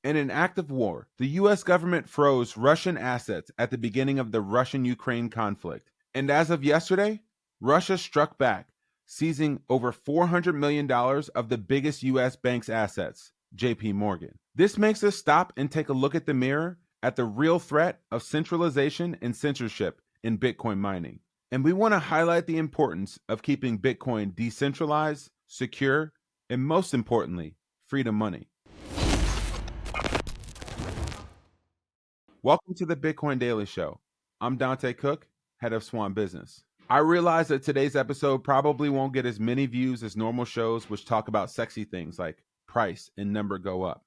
In an act of war, the US government froze Russian assets at the beginning of the Russian-Ukraine conflict. And as of yesterday, Russia struck back, seizing over $400 million of the biggest US bank's assets, JP Morgan. This makes us stop and take a look at the mirror at the real threat of centralization and censorship in Bitcoin mining. And we want to highlight the importance of keeping Bitcoin decentralized, secure, and most importantly, free to money. Welcome to the Bitcoin Daily Show. I'm Dante Cook, head of Swan Business. I realize that today's episode probably won't get as many views as normal shows which talk about sexy things like price and number go up.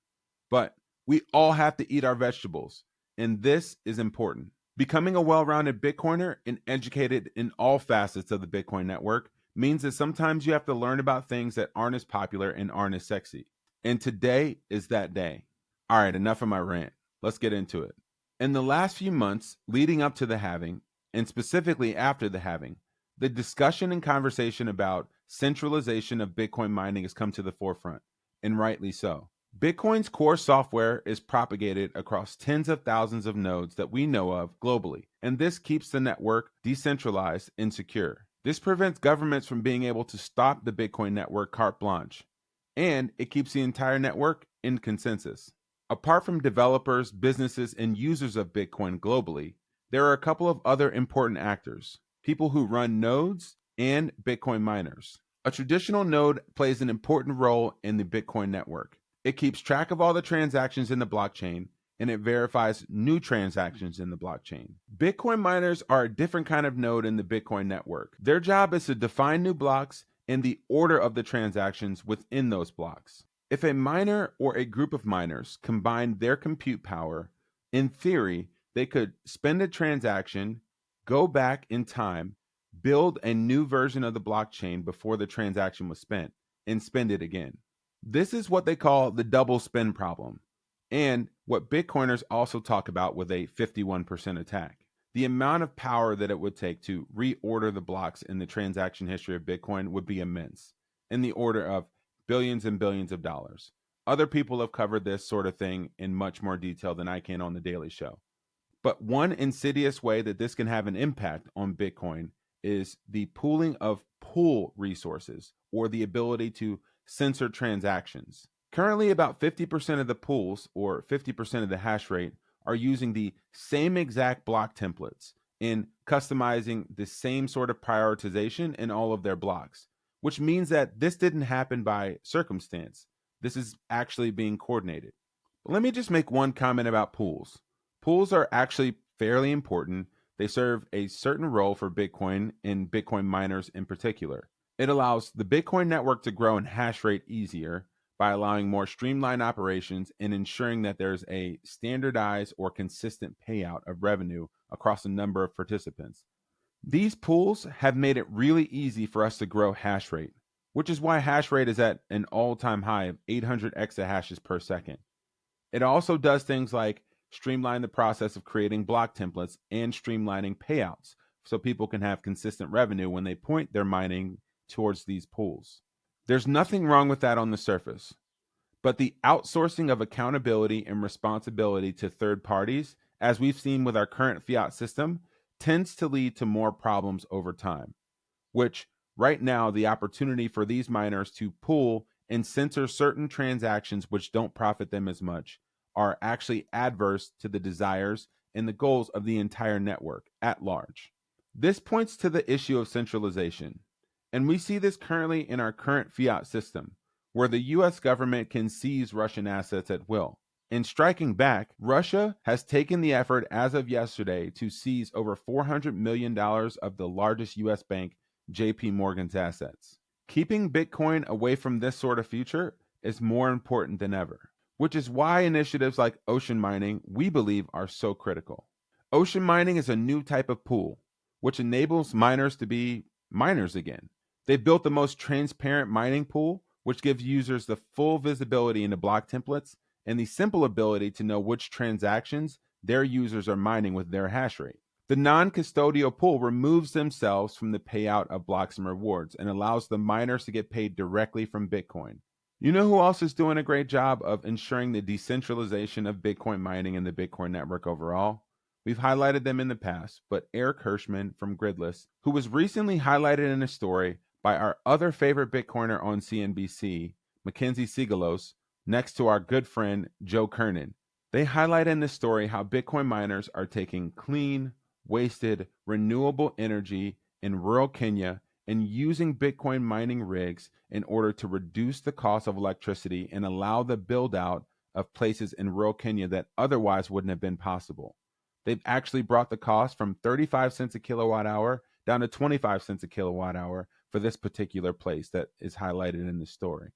But we all have to eat our vegetables, and this is important. Becoming a well-rounded Bitcoiner and educated in all facets of the Bitcoin network means that sometimes you have to learn about things that aren't as popular and aren't as sexy. And today is that day. All right, enough of my rant. Let's get into it. In the last few months leading up to the halving, and specifically after the halving, the discussion and conversation about centralization of Bitcoin mining has come to the forefront, and rightly so. Bitcoin's core software is propagated across tens of thousands of nodes that we know of globally, and this keeps the network decentralized and secure. This prevents governments from being able to stop the Bitcoin network carte blanche, and it keeps the entire network in consensus. Apart from developers, businesses, and users of Bitcoin globally, there are a couple of other important actors, people who run nodes and Bitcoin miners. A traditional node plays an important role in the Bitcoin network. It keeps track of all the transactions in the blockchain, and it verifies new transactions in the blockchain. Bitcoin miners are a different kind of node in the Bitcoin network. Their job is to define new blocks and the order of the transactions within those blocks. If a miner or a group of miners combine their compute power, in theory, they could spend a transaction, go back in time, build a new version of the blockchain before the transaction was spent, and spend it again. This is what they call the double spend problem, and what Bitcoiners also talk about with a 51% attack. The amount of power that it would take to reorder the blocks in the transaction history of Bitcoin would be immense, in the order of billions and billions of dollars. Other people have covered this sort of thing in much more detail than I can on the Daily Show. But one insidious way that this can have an impact on Bitcoin is the pooling of pool resources, or the ability to censor transactions. Currently, about 50% of the pools, or 50% of the hash rate, are using the same exact block templates and customizing the same sort of prioritization in all of their blocks, which means that this didn't happen by circumstance. This is actually being coordinated. But let me just make one comment about pools. Pools are actually fairly important. They serve a certain role for Bitcoin and Bitcoin miners in particular. It allows the Bitcoin network to grow in hash rate easier by allowing more streamlined operations and ensuring that there's a standardized or consistent payout of revenue across a number of participants. These pools have made it really easy for us to grow hash rate, which is why hash rate is at an all-time high of 800 exahashes per second. It also does things like streamline the process of creating block templates and streamlining payouts so people can have consistent revenue when they point their mining towards these pools. There's nothing wrong with that on the surface, but the outsourcing of accountability and responsibility to third parties, as we've seen with our current fiat system, tends to lead to more problems over time, which right now the opportunity for these miners to pool and censor certain transactions which don't profit them as much are actually adverse to the desires and the goals of the entire network at large. This points to the issue of centralization, and we see this currently in our current fiat system, where the US government can seize Russian assets at will. In striking back, Russia has taken the effort as of yesterday to seize over $400 million of the largest US bank, JP Morgan's assets. Keeping Bitcoin away from this sort of future is more important than ever, which is why initiatives like ocean mining, we believe, are so critical. Ocean mining is a new type of pool, which enables miners to be miners again. They've built the most transparent mining pool, which gives users the full visibility into block templates and the simple ability to know which transactions their users are mining with their hash rate. The non-custodial pool removes themselves from the payout of blocks and rewards and allows the miners to get paid directly from Bitcoin. You know who else is doing a great job of ensuring the decentralization of Bitcoin mining and the Bitcoin network overall? We've highlighted them in the past, but Eric Hirschman from Gridless, who was recently highlighted in a story by our other favorite Bitcoiner on CNBC, Mackenzie Sigalos, next to our good friend Joe Kernan. They highlight in this story how Bitcoin miners are taking clean, wasted, renewable energy in rural Kenya and using Bitcoin mining rigs in order to reduce the cost of electricity and allow the build out of places in rural Kenya that otherwise wouldn't have been possible. They've actually brought the cost from 35 cents a kilowatt hour down to 25 cents a kilowatt hour for this particular place that is highlighted in the story.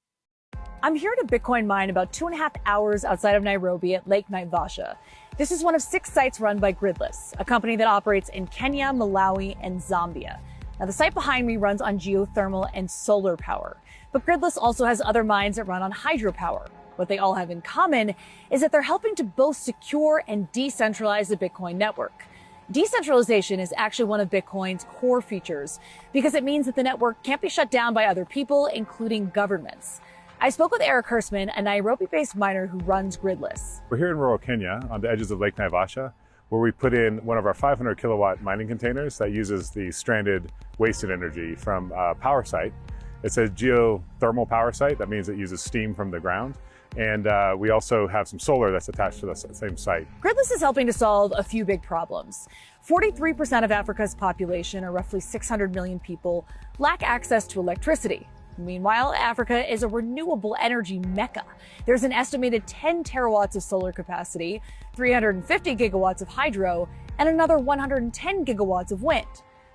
I'm here to Bitcoin mine about 2.5 hours outside of Nairobi at Lake Naivasha. This is one of 6 sites run by Gridless, a company that operates in Kenya, Malawi, and Zambia. Now, the site behind me runs on geothermal and solar power, but Gridless also has other mines that run on hydropower. What they all have in common is that they're helping to both secure and decentralize the Bitcoin network. Decentralization is actually one of Bitcoin's core features because it means that the network can't be shut down by other people, including governments. I spoke with Eric Hirschman, a Nairobi-based miner who runs Gridless. We're here in rural Kenya on the edges of Lake Naivasha, where we put in one of our 500 kilowatt mining containers that uses the stranded wasted energy from a power site. It's a geothermal power site. That means it uses steam from the ground. And we also have some solar that's attached to the same site. Gridless is helping to solve a few big problems. 43% of Africa's population, or roughly 600 million people, lack access to electricity. Meanwhile, Africa is a renewable energy mecca. There's an estimated 10 terawatts of solar capacity, 350 gigawatts of hydro, and another 110 gigawatts of wind.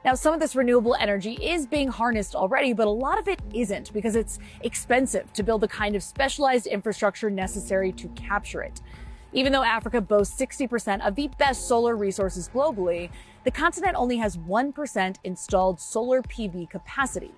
Now, some of this renewable energy is being harnessed already, but a lot of it isn't because it's expensive to build the kind of specialized infrastructure necessary to capture it. Even though Africa boasts 60% of the best solar resources globally, the continent only has 1% installed solar PV capacity.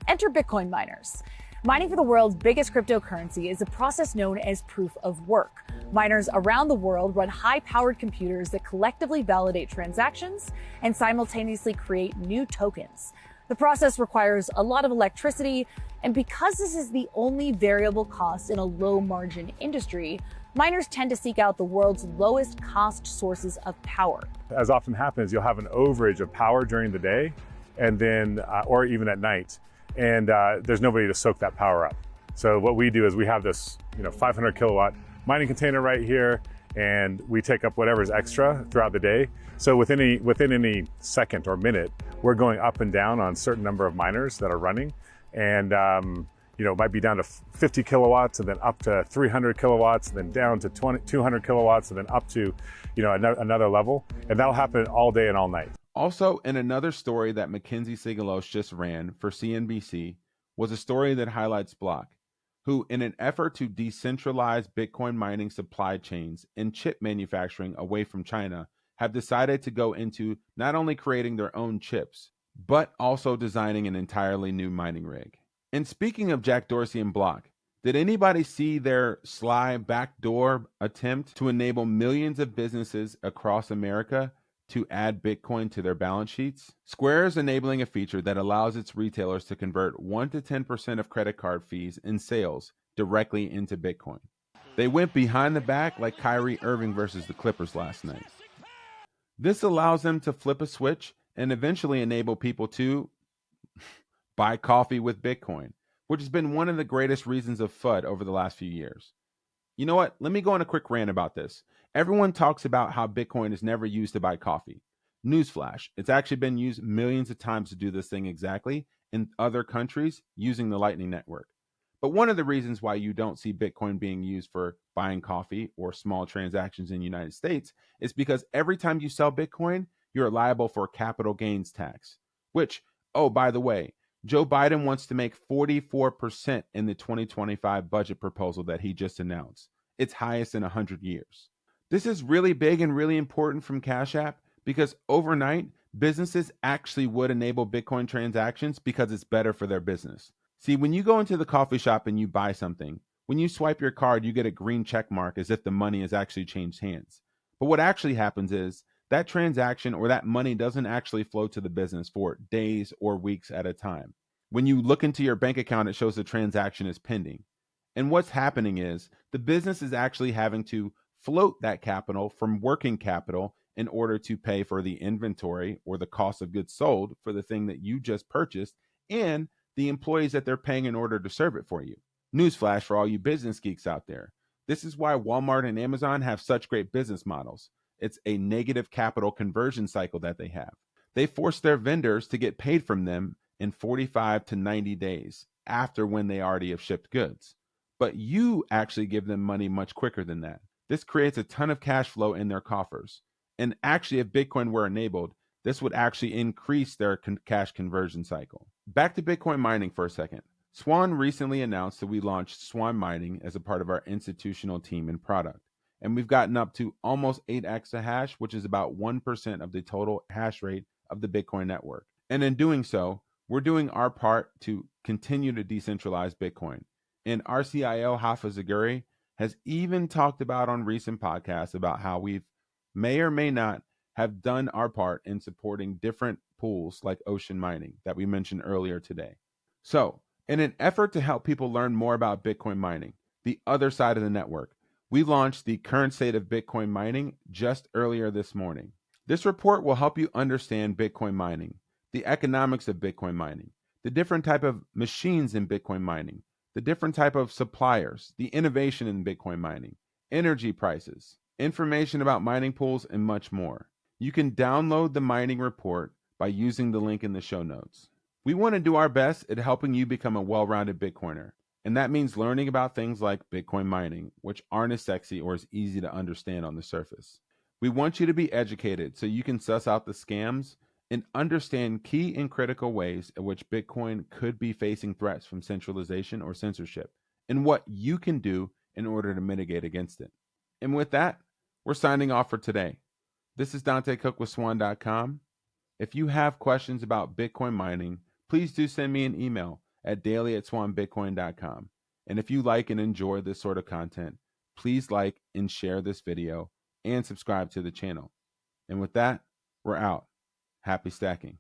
Enter Bitcoin miners. Mining for the world's biggest cryptocurrency is a process known as proof of work. Miners around the world run high-powered computers that collectively validate transactions and simultaneously create new tokens. The process requires a lot of electricity, and because this is the only variable cost in a low-margin industry, miners tend to seek out the world's lowest cost sources of power. As often happens, you'll have an overage of power during the day, and then, or even at night. And there's nobody to soak that power up. So what we do is we have this 500 kilowatt mining container right here, and we take up whatever's extra throughout the day. So within any second or minute, we're going up and down on a certain number of miners that are running. And it might be down to 50 kilowatts and then up to 300 kilowatts and then down to 200 kilowatts and then up to another level. And that'll happen all day and all night. Also, in another story that Mackenzie Sigalos just ran for CNBC was a story that highlights Block, who, in an effort to decentralize Bitcoin mining supply chains and chip manufacturing away from China, have decided to go into not only creating their own chips, but also designing an entirely new mining rig. And speaking of Jack Dorsey and Block, did anybody see their sly backdoor attempt to enable millions of businesses across America to add Bitcoin to their balance sheets? Square is enabling a feature that allows its retailers to convert 1 to 10% of credit card fees and sales directly into Bitcoin. They went behind the back like Kyrie Irving versus the Clippers last night. This allows them to flip a switch and eventually enable people to buy coffee with Bitcoin, which has been one of the greatest reasons of FUD over the last few years. You know what? Let me go on a quick rant about this. Everyone talks about how Bitcoin is never used to buy coffee. Newsflash, it's actually been used millions of times to do this thing exactly in other countries using the Lightning Network. But one of the reasons why you don't see Bitcoin being used for buying coffee or small transactions in the United States is because every time you sell Bitcoin, you're liable for capital gains tax, which, oh, by the way, Joe Biden wants to make 44% in the 2025 budget proposal that he just announced, its highest in 100 years. This is really big and really important from Cash App because overnight, businesses actually would enable Bitcoin transactions because it's better for their business. See, when you go into the coffee shop and you buy something, when you swipe your card, you get a green check mark as if the money has actually changed hands. But what actually happens is that transaction or that money doesn't actually flow to the business for days or weeks at a time. When you look into your bank account, it shows the transaction is pending. And what's happening is the business is actually having to float that capital from working capital in order to pay for the inventory or the cost of goods sold for the thing that you just purchased and the employees that they're paying in order to serve it for you. Newsflash for all you business geeks out there. This is why Walmart and Amazon have such great business models. It's a negative capital conversion cycle that they have. They force their vendors to get paid from them in 45 to 90 days after when they already have shipped goods. But you actually give them money much quicker than that. This creates a ton of cash flow in their coffers. And actually, if Bitcoin were enabled, this would actually increase their cash conversion cycle. Back to Bitcoin mining for a second. Swan recently announced that we launched Swan Mining as a part of our institutional team and product. And we've gotten up to almost 8 exahash, which is about 1% of the total hash rate of the Bitcoin network. And in doing so, we're doing our part to continue to decentralize Bitcoin. And our CIO, Hafa Zaguri, has even talked about on recent podcasts about how we've may or may not have done our part in supporting different pools like ocean mining that we mentioned earlier today. So, in an effort to help people learn more about Bitcoin mining, the other side of the network, we launched the current state of Bitcoin mining just earlier this morning. This report will help you understand Bitcoin mining, the economics of Bitcoin mining, the different type of machines in Bitcoin mining, the different type of suppliers, the innovation in Bitcoin mining, energy prices, information about mining pools, and much more. You can download the mining report by using the link in the show notes. We want to do our best at helping you become a well-rounded Bitcoiner, and that means learning about things like Bitcoin mining, which aren't as sexy or as easy to understand on the surface. We want you to be educated so you can suss out the scams and understand key and critical ways in which Bitcoin could be facing threats from centralization or censorship, and what you can do in order to mitigate against it. And with that, we're signing off for today. This is Dante Cook with Swan.com. If you have questions about Bitcoin mining, please do send me an email at daily@swanbitcoin.com. And if you like and enjoy this sort of content, please like and share this video and subscribe to the channel. And with that, we're out. Happy stacking.